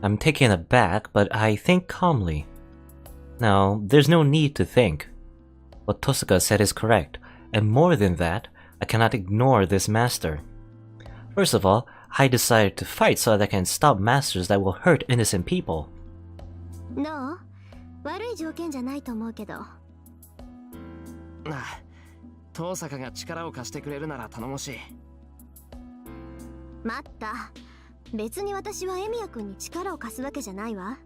I'm taken aback, but I think calmly. Now, there's no need to think. What Tosuka said is correct, and more than that, I cannot ignore this master. First of all, I decided to fight so that I can stop masters that will hurt innocent people. どう？悪い条件じゃないと思うけど。遠坂が力を貸してくれるなら頼もしい。待った。別に私はエミヤ君に力を貸すわけじゃないわ。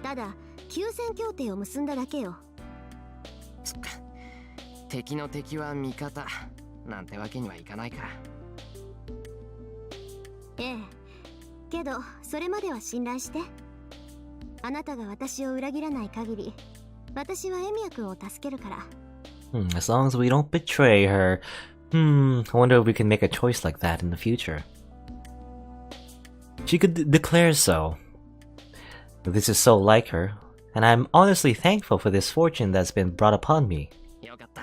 ただ休戦協定を結んだだけよ。そっか。敵の敵は味方なんてわけにはいかないか。ええ。けどそれまでは信頼して。あなたが私を裏切らない限り、私はエミヤ君を助けるから。As long as we don't betray her. I wonder if we can make a choice like that in the future. She could declare so. This is so like her, and I'm honestly thankful for this fortune that's been brought upon me. よかった。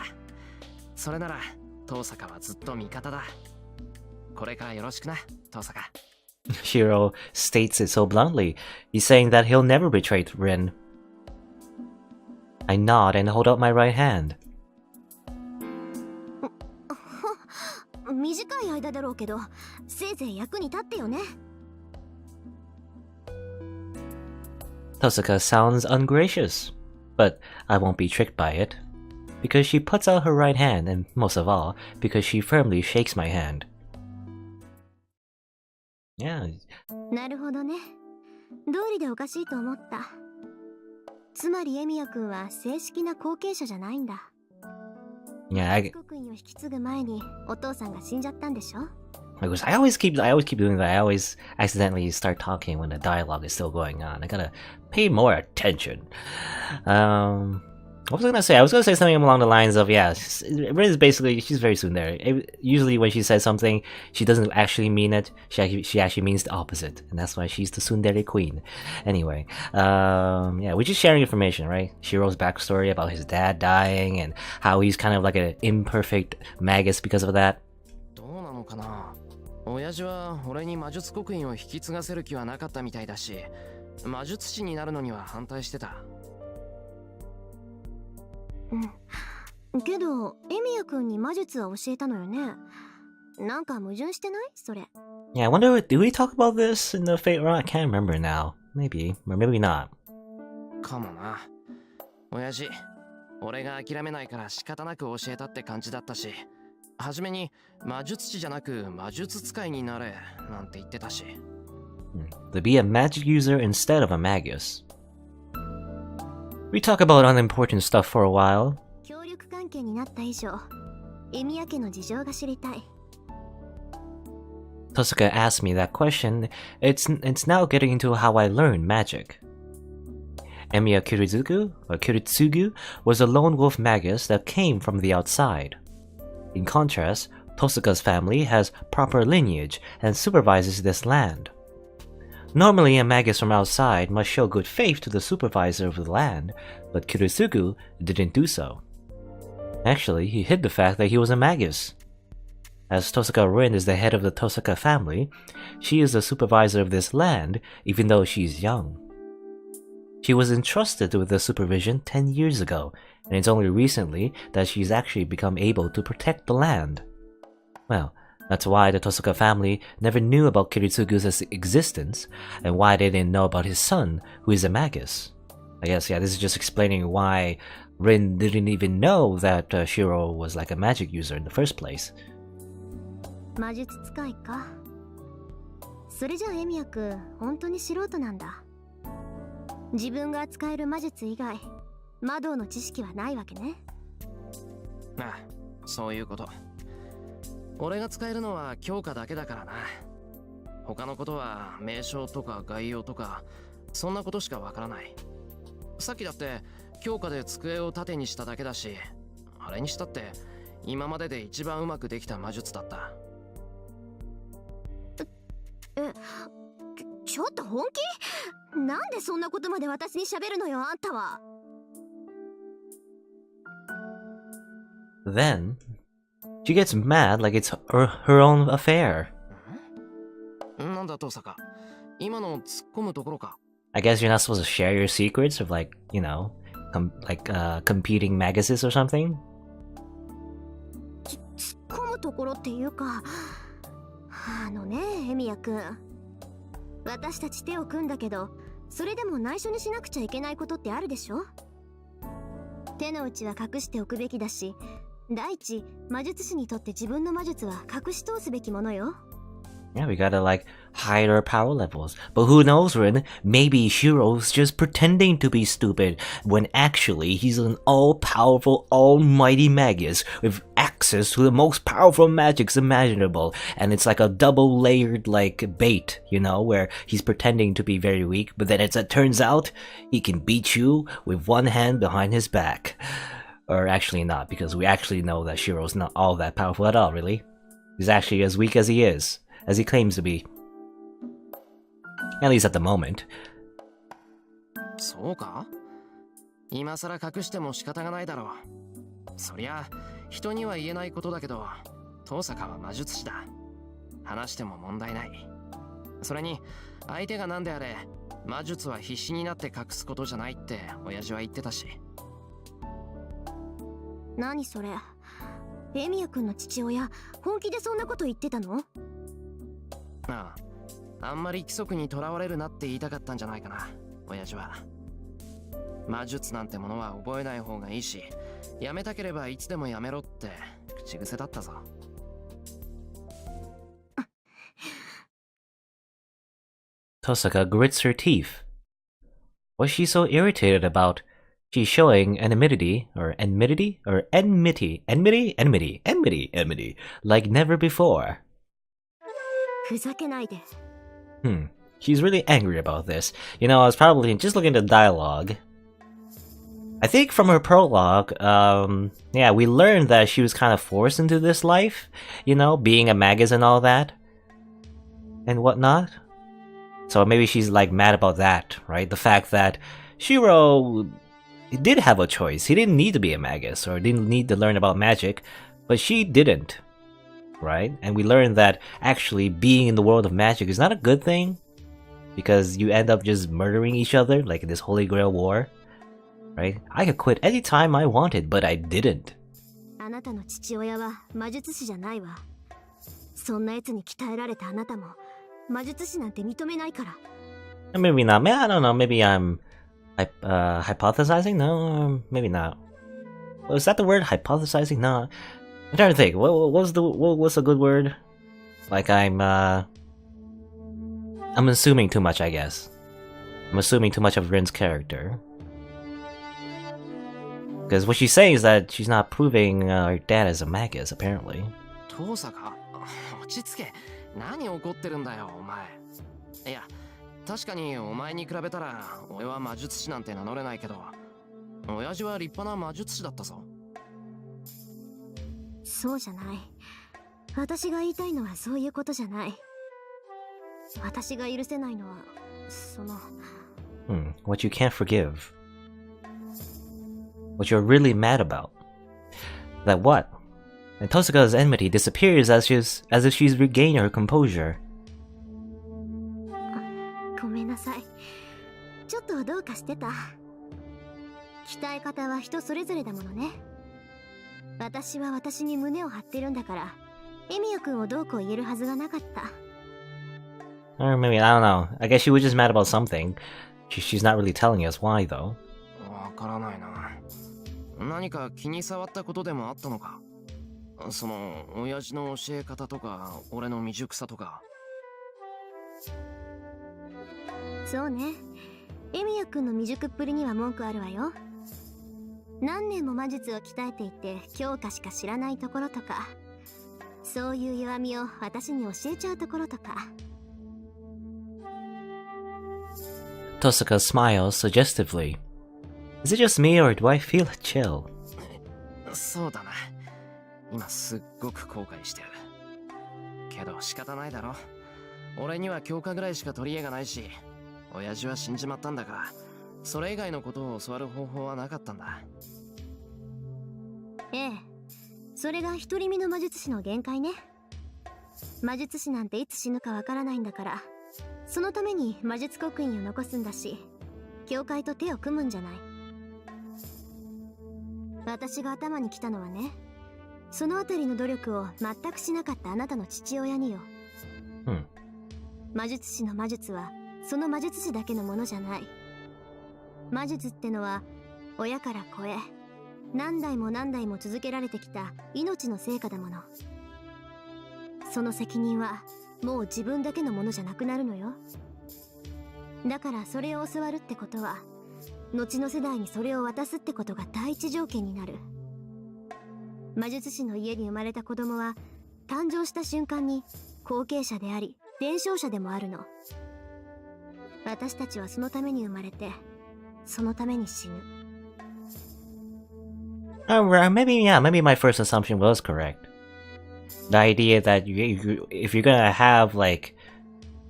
それなら遠坂はずっと味方だ。これからよろしくな、遠坂。Shiro states it so bluntly. He's saying that he'll never betray Rin. I nod and hold out my right hand. 短い間だろうけど、せいぜい役に立ってよね。Tosuka sounds ungracious, but I won't be tricked by it. Because she puts out her right hand, and most of all, because she firmly shakes my hand. Yeah. なるほどね。道理でおかしいと思った。つまりエミヤ君は正式な後継者じゃないんだ。Yeah, 国院を引き継ぐ前にお父さんが死んじゃったんでしょ？ I always keep doing that. I always accidentally start talking when the dialogue is still going on. I gotta pay more attention. What was I gonna say? I was gonna say something along the lines of, yeah, Rin is basically, she's very tsundere. Usually when she says something, she doesn't actually mean it. She actually means the opposite. And that's why she's the tsundere queen. Anyway, yeah, we're just sharing information, right? Shiro's backstory about his dad dying and how he's kind of like an imperfect magus because of that. どうなのかな。親父は俺に魔術刻印を引き継がせる気はなかったみたいだし、魔術師になるのには反対してた。けどエミヤ君に魔術は教えたのよね。なんか矛盾してない？それ。Yeah, I wonder, did we talk about this in the Fate Run? I can't remember now. Maybe, or maybe not. かもな。親父、俺が諦めないから仕方なく教えたって感じだったし、はじめに魔術師じゃなく魔術使いになれなんて言ってたし。To be a magic user instead of a magus. We talk about unimportant stuff for a while. 協力関係になった以上、エミヤ家の事情が知りたい。Tosuka asked me that question. It's now getting into how I learned magic. Emiya Kiritsugu was a lone wolf magus that came from the outside. In contrast, Tosuka's family has proper lineage and supervises this land. Normally, a magus from outside must show good faith to the supervisor of the land, but Kiritsugu didn't do so. Actually, he hid the fact that he was a magus. As Tosuka Rin is the head of the Tosuka family, she is the supervisor of this land, even though she's young. She was entrusted with the supervision 10 years ago, and it's only recently that she's actually become able to protect the land. Well, that's why the Tosuka family never knew about Kiritsugu's existence, and why they didn't know about his son, who is a magus. I guess, yeah, this is just explaining why Rin didn't even know that Shiro was like a magic user in the first place. 魔術使いか。それじゃあエミヤ君、本当に素人なんだ。自分が使える魔術以外、魔導の知識はないわけね。ああ、そういうこと。俺が使えるのは強化だけだからな。他のことは名称とか概要とかそんなことしかわからない。さっきだって強化で机を縦にしただけだし、あれにしたって今までで一番うまくできた魔術だった。ちょっと本気？なんでそんなことまで私に喋るのよ、あんたは。Then she gets mad like it's her own affair. なんだ、遠坂。今の突っ込むところか。I guess you're not supposed to share your secrets of like, you know, competing magazines or something? 突っ込むところっていうか、エミヤくん。私たち手を組んだけど、それでも内緒にしなくちゃいけないことってあるでしょ？手の内は隠しておくべきだし、第一、魔術師にとって自分の魔術は隠し通すべきものよ。Yeah, we gotta like hide our power levels. But who knows, Rin? Maybe Shiro's just pretending to be stupid when actually he's an all-powerful, almighty magus with access to the most powerful magics imaginable. And it's like a double-layered like bait, you know, where he's pretending to be very weak, but then it turns out he can beat you with one hand behind his back. Or actually not, because we actually know that Shiro's not all that powerful at all, really. He's actually as weak as he is. As he claims to be. At least at the moment. そうか？今さら隠しても仕方がないだろう。そりゃ、人には言えないことだけど、遠坂は魔術師だ。話しても問題ない。それに、相手が何であれ、魔術は必死になって隠すことじゃないって親父は言ってたし。何それ？エミヤくんの父親、本気でそんなこと言ってたの？ああ、あんまり規則にとらわれるなって言いたかったんじゃないかな、親父は。魔術なんてものは覚えない方がいいし、やめたければいつでもやめろって口癖だったぞ。Tosaka grits her teeth. What's she so irritated about? She's showing enmity, like never before. ふざけないで。She's really angry about this. You know, I was probably just looking at the dialogue. I think from her prologue, yeah, we learned that she was kind of forced into this life, you know, being a magus and all that, and whatnot. So maybe she's like mad about that, right? The fact that Shiro did have a choice. He didn't need to be a magus or didn't need to learn about magic, but she didn't. Right? And we learned that actually being in the world of magic is not a good thing because you end up just murdering each other like in this Holy Grail war. Right? I could quit anytime I wanted, but I didn't. あなたの父親は魔術師じゃないわ。そんな奴に鍛えられたあなたも魔術師なんて認めないから。Maybe not. I don't know. Maybe I'm hypothesizing? No, maybe not. Was that the word? Hypothesizing? No. I'm trying to think. What's a good word? Like I'm assuming too much, I guess. I'm assuming too much of Rin's character. Because what she's saying is that she's not proving her dad as a magus, apparently. 遠坂、落ち着け。何怒ってるんだよ、お前。いや、確かにお前に比べたら、俺は魔術師なんて名乗れないけど、親父は立派な魔術師だったぞ。そうじゃない。私が言いたいのはそういうことじゃない。私が許せないのは、what you can't forgive. What you're really mad about. That what? And Tosaka's enmity disappears as if she's regained her composure. ごめんなさい。ちょっとどうかしてた。鍛え方は人それぞれだものね。私は私に胸を張ってるんだから、エミヤ君をどうこう言えるはずがなかった。Or maybe, I don't know. I guess she was just mad about something. She's not really telling us why, though. わからないな。何か気に障ったことでもあったのか？その、親父の教え方とか、俺の未熟さとか。そうね。エミヤ君の未熟っぷりには文句あるわよ。何年も魔術を鍛えていて強化しか知らないところとか、そういう弱みを私に教えちゃうところとか。Tosaka smiles suggestively. Is it just me or do I feel chill? そうだな。今すっごく後悔してる。けど仕方ないだろ。俺には教科ぐらいしか取り柄がないし、親父は死んじまったんだから、それ以外のことを教わる方法はなかったんだ。ええ、それが独り身の魔術師の限界ね。魔術師なんていつ死ぬかわからないんだから、そのために魔術刻印を残すんだし、教会と手を組むんじゃない。私が頭に来たのはね、そのあたりの努力を全くしなかったあなたの父親によ。魔術師の魔術はその魔術師だけのものじゃない。魔術ってのは親から子へ何代も何代も続けられてきた命の成果だもの。その責任はもう自分だけのものじゃなくなるのよ。だからそれを教わるってことは、後の世代にそれを渡すってことが第一条件になる。魔術師の家に生まれた子供は誕生した瞬間に後継者であり伝承者でもあるの。私たちはそのために生まれて、そのために死ぬ。Maybe my first assumption was correct. The idea that if you're gonna have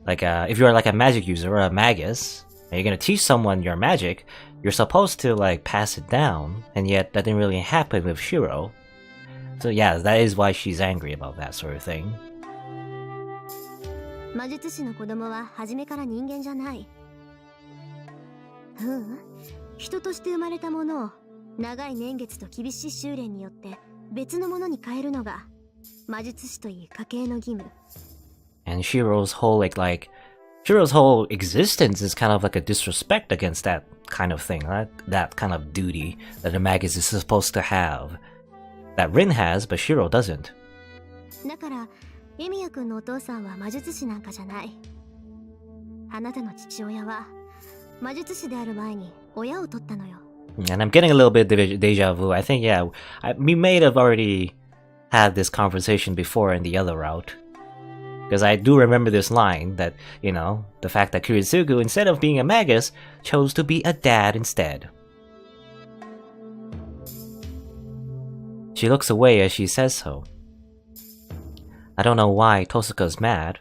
if you're like a magic user or a magus, and you're gonna teach someone your magic, you're supposed to like pass it down, and yet that didn't really happen with Shiro. So yeah, that is why she's angry about that sort of thing. 魔術師の子供は初めから人間じゃない。人として生まれたものを長い年月と厳しい修練によって別のものに変えるのが魔術師という家系の義務。And Shiro's whole Shiro's whole existence is kind of like a disrespect against that kind of thing, right? That kind of duty that a magus is supposed to have. That Rin has, but Shiro doesn't. だからエミヤ君のお父さんは魔術師なんかじゃない。あなたの父親は魔術師である前に親を取ったのよ。And I'm getting a little bit deja vu. I think, yeah, we may have already had this conversation before in the other route. Because I do remember this line that, you know, the fact that Kiritsugu, instead of being a magus, chose to be a dad instead. She looks away as she says so. I don't know why Tosuka's mad.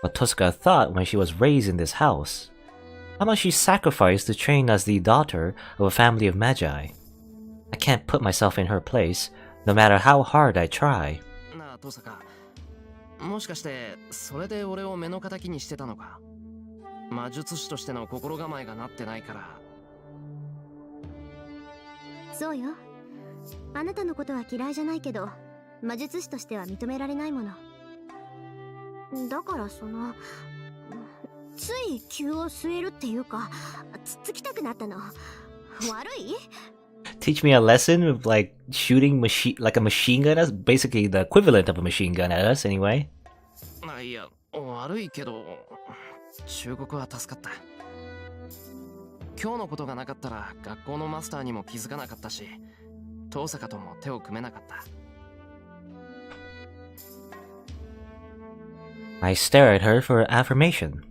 What Tosuka thought when she was raised in this house. How much she sacrificed to train as the daughter of a family of magi. I can't put myself in her place, no matter how hard I try. なあ、トサカ。もしかしてそれで俺を目の敵にしてたのか。魔術師としての心構えがなってないから。そうよ。あなたのことは嫌いじゃないけど、魔術師としては認められないもの。だからつい気を据えるっていうか、つっつきたくなったの。悪い？Teach me a lesson of like shooting like a machine gun at us, basically the equivalent of a machine gun at us anyway. いや、悪いけど、忠告は助かった。今日のことがなかったら学校のマスターにも気づかなかったし、遠坂とも手を組めなかった。I stare at her for affirmation.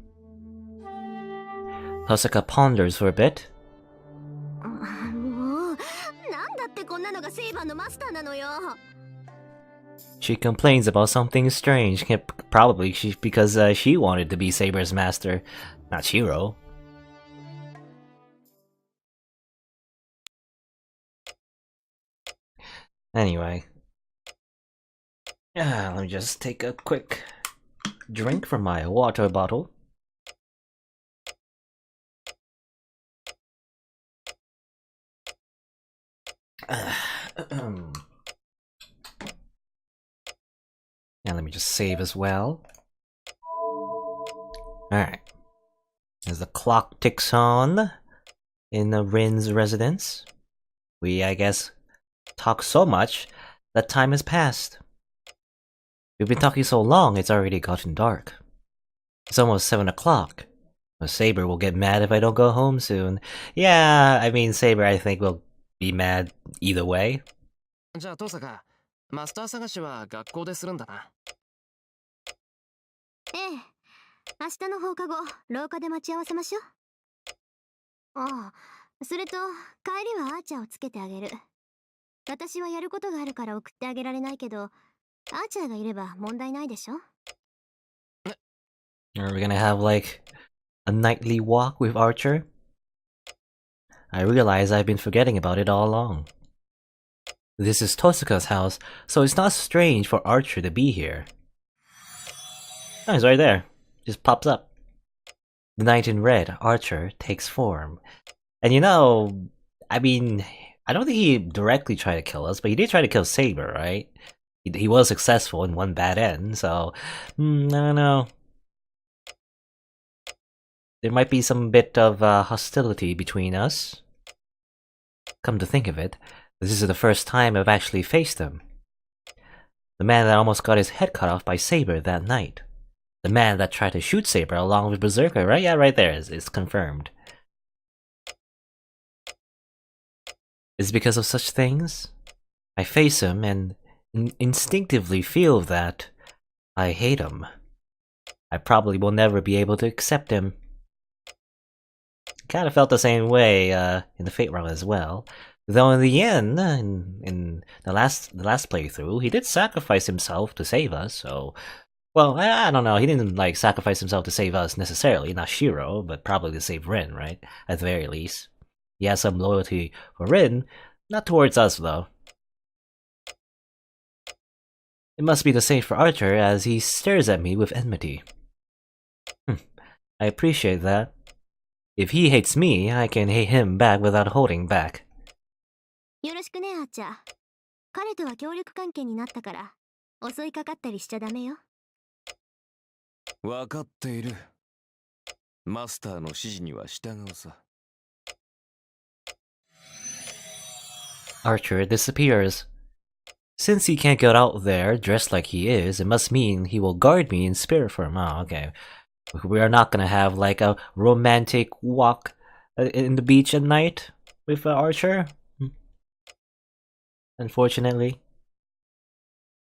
Tosaka ponders for a bit. もう、なんだってこんなのがセイバーのマスターなのよ。She complains about something strange, probably because she wanted to be Saber's master, not Shiro. Anyway. Let me just take a quick drink from my water bottle. And let me just save as well. Alright. As the clock ticks on in the Rin's residence, we, I guess, talk so much that time has passed. We've been talking so long, it's already gotten dark. It's almost 7 o'clock. Well, Saber will get mad if I don't go home soon. Yeah, I mean, Saber, I think, will be mad either way. じゃあ、トサカ、マスター探しは学校でするんだな。ええ。明日の放課後、廊下で待ち合わせましょう。ああ、それと、帰りはアーチャーをつけてあげる。私はやることがあるから送ってあげられないけど、アーチャーがいれば問題ないでしょ？ Are we gonna have like a nightly walk with Archer? I realize I've been forgetting about it all along. This is Tosuka's house, so it's not strange for Archer to be here. Oh, he's right there. Just pops up. The Knight in Red, Archer, takes form. And you know, I mean, I don't think he directly tried to kill us, but he did try to kill Saber, right? He was successful in one bad end, so I don't know. There might be some bit of hostility between us. Come to think of it, this is the first time I've actually faced him. The man that almost got his head cut off by Saber that night. The man that tried to shoot Saber along with Berserker, right? Yeah, right there. It's confirmed. Is it because of such things? I face him and instinctively feel that I hate him. I probably will never be able to accept him. Kinda felt the same way in the Fate run as well. Though in the end, in the last playthrough, he did sacrifice himself to save us, so... Well, I don't know, he didn't like sacrifice himself to save us necessarily, not Shiro, but probably to save Rin, right? At the very least. He has some loyalty for Rin, not towards us though. It must be the same for Archer as he stares at me with enmity. I appreciate that. If he hates me, I can hate him back without holding back. よろしくね、アーチャー。彼とは協力関係になったから、襲いかかったりしちゃダメよ。わかっている。マスターの指示には従うさ。Archer disappears. Since he can't get out there dressed like he is, it must mean he will guard me in spirit form. Oh, okay. We are not gonna have like a romantic walk in the beach at night with Archer. Unfortunately.